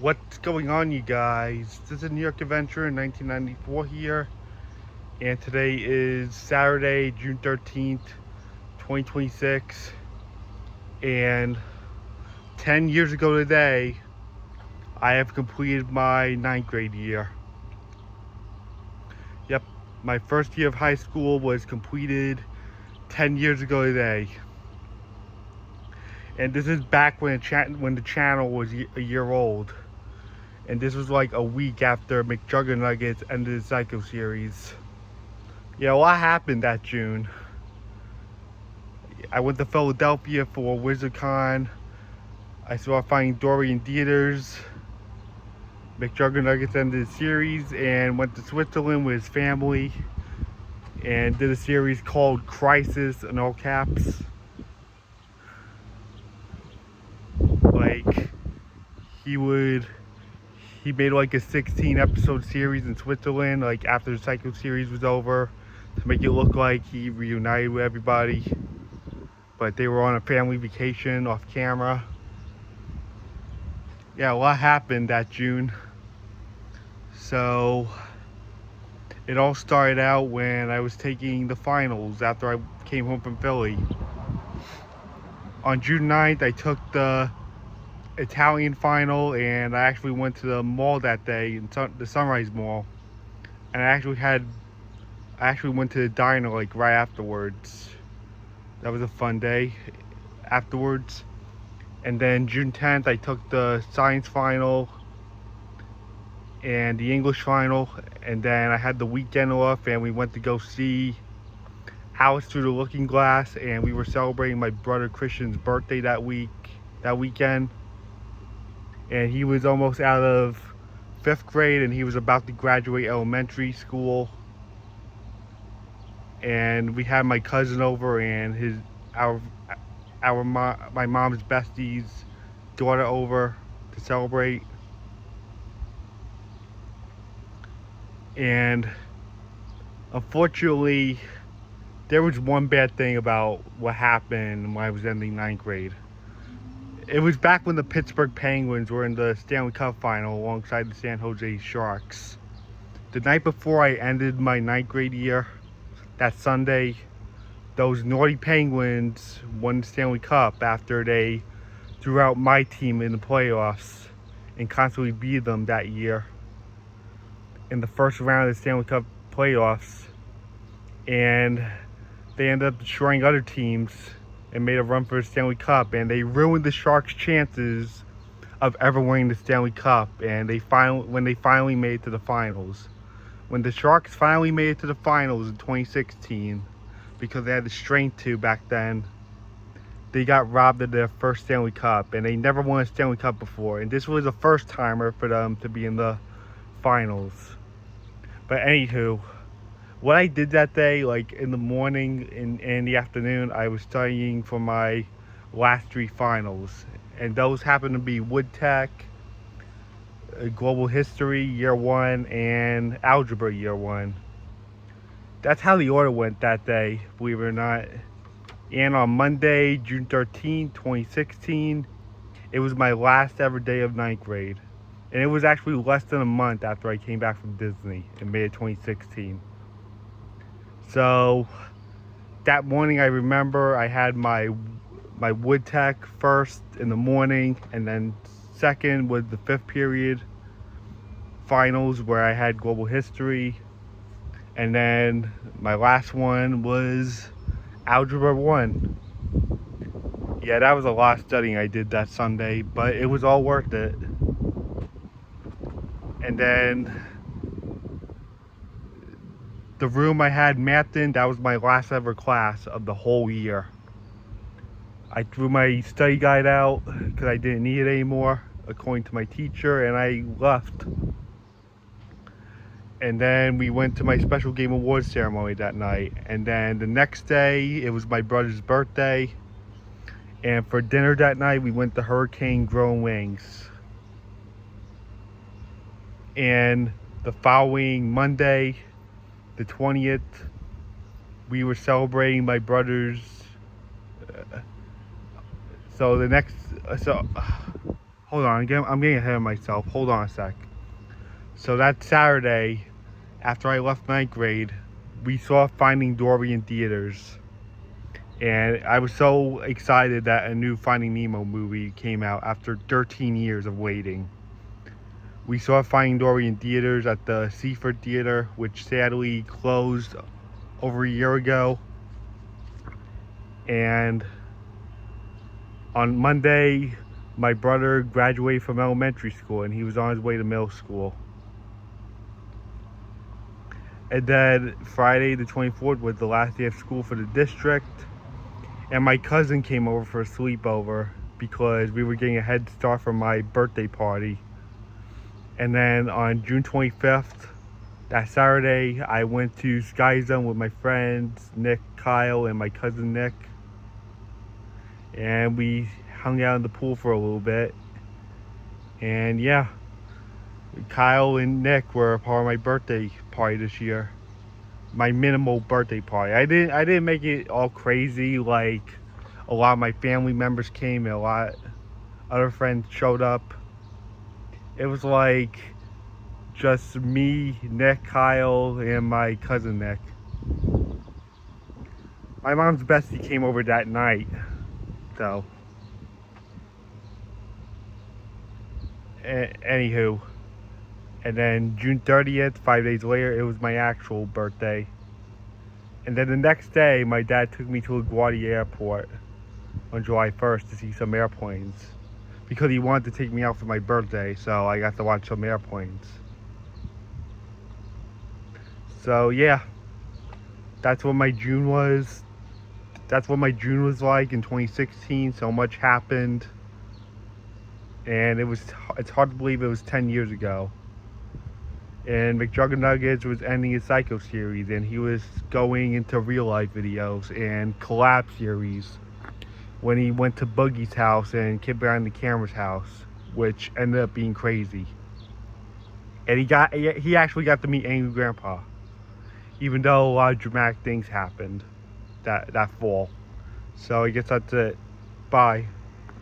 What's going on, you guys? This is New York Adventure in 1994 here, and today is Saturday, June 13th, 2026. And 10 years ago today, I have completed my ninth grade year. Yep, my first year of high school was completed 10 years ago today. And this is back when the channel was a year old. And this was like a week after mcjuggernuggets ended the Psycho series. Yeah, a lot happened that June. I went to Philadelphia for WizardCon. I saw Finding Dory in theaters. mcjuggernuggets ended the series and went to Switzerland with his family and did a series called Crisis in all caps. Like, he made like a 16 episode series in Switzerland, like after the Psycho series was over, to make it look like he reunited with everybody. But they were on a family vacation off camera. Yeah, a lot happened that June. So it all started out when I was taking the finals after I came home from Philly. On June 9th, I took the Italian final, and I actually went to the mall that day, in the Sunrise Mall, and I actually went to the diner like right afterwards. That was a fun day afterwards. And then June 10th, I took the science final and the English final, and then I had the weekend off, and we went to go see Alice Through the Looking Glass, and we were celebrating my brother Christian's birthday that weekend. And he was almost out of 5th grade, and he was about to graduate elementary school. And we had my cousin over, and my mom's bestie's daughter over to celebrate. And unfortunately, there was one bad thing about what happened when I was ending 9th grade. It was back when the Pittsburgh Penguins were in the Stanley Cup final alongside the San Jose Sharks. The night before I ended my 9th grade year, that Sunday, those naughty Penguins won the Stanley Cup after they threw out my team in the playoffs and constantly beat them that year in the first round of the Stanley Cup playoffs. And they ended up destroying other teams and made a run for the Stanley Cup, and they ruined the Sharks' chances of ever winning the Stanley Cup. And when they finally made it to the finals, when the Sharks finally made it to the finals in 2016, because they had the strength to back then, they got robbed of their first Stanley Cup, and they never won a Stanley Cup before, and this was a first timer for them to be in the finals. But anywho, what I did that day, like in the morning and the afternoon, I was studying for my last 3 finals, and those happened to be Wood Tech, Global History Year 1, and Algebra Year 1. That's how the order went that day, believe it or not. And on Monday, June 13th, 2016, it was my last ever day of 9th grade. And it was actually less than a month after I came back from Disney in May of 2016. So that morning, I remember I had my Wood Tech first in the morning, and then second was the 5th period finals where I had Global History, and then my last one was Algebra 1. Yeah, that was a lot of studying I did that Sunday, but it was all worth it. And then the room I had math in, that was my last ever class of the whole year. I threw my study guide out because I didn't need it anymore, according to my teacher, and I left. And then we went to my special game awards ceremony that night. And then the next day, it was my brother's birthday. And for dinner that night, we went to Hurricane Grilled Wings. And the following Monday, the 20th, we were celebrating my brother's. Hold hold on, I'm getting ahead of myself. Hold on a sec. So that Saturday, after I left ninth grade, we saw Finding Dory in theaters. And I was so excited that a new Finding Nemo movie came out after 13 years of waiting. We saw Finding Dory in theaters at the Seaford Theater, which sadly closed over a year ago. And on Monday, my brother graduated from elementary school and he was on his way to middle school. And then Friday the 24th was the last day of school for the district. And my cousin came over for a sleepover because we were getting a head start from my birthday party. And then on June 25th, that Saturday, I went to Sky Zone with my friends, Nick, Kyle, and my cousin Nick. And we hung out in the pool for a little bit. And yeah, Kyle and Nick were a part of my birthday party this year. My minimal birthday party. I didn't make it all crazy like a lot of my family members came and a lot other friends showed up. It was like just me, Nick, Kyle, and my cousin Nick. My mom's bestie came over that night, so anywho. And then June 30th, 5 days later, it was my actual birthday. And then the next day, my dad took me to LaGuardia Airport on July 1st to see some airplanes. Because he wanted to take me out for my birthday, so I got to watch some airplanes. So yeah, that's what my June was. That's what my June was like in 2016. So much happened. And it's hard to believe it was 10 years ago. And mcjuggernuggets was ending his Psycho series, and he was going into real life videos and collab series when he went to Boogie's house and Kid Behind the Camera's house, which ended up being crazy. And he actually got to meet Angry Grandpa, even though a lot of dramatic things happened that fall. So I guess that's it. Bye.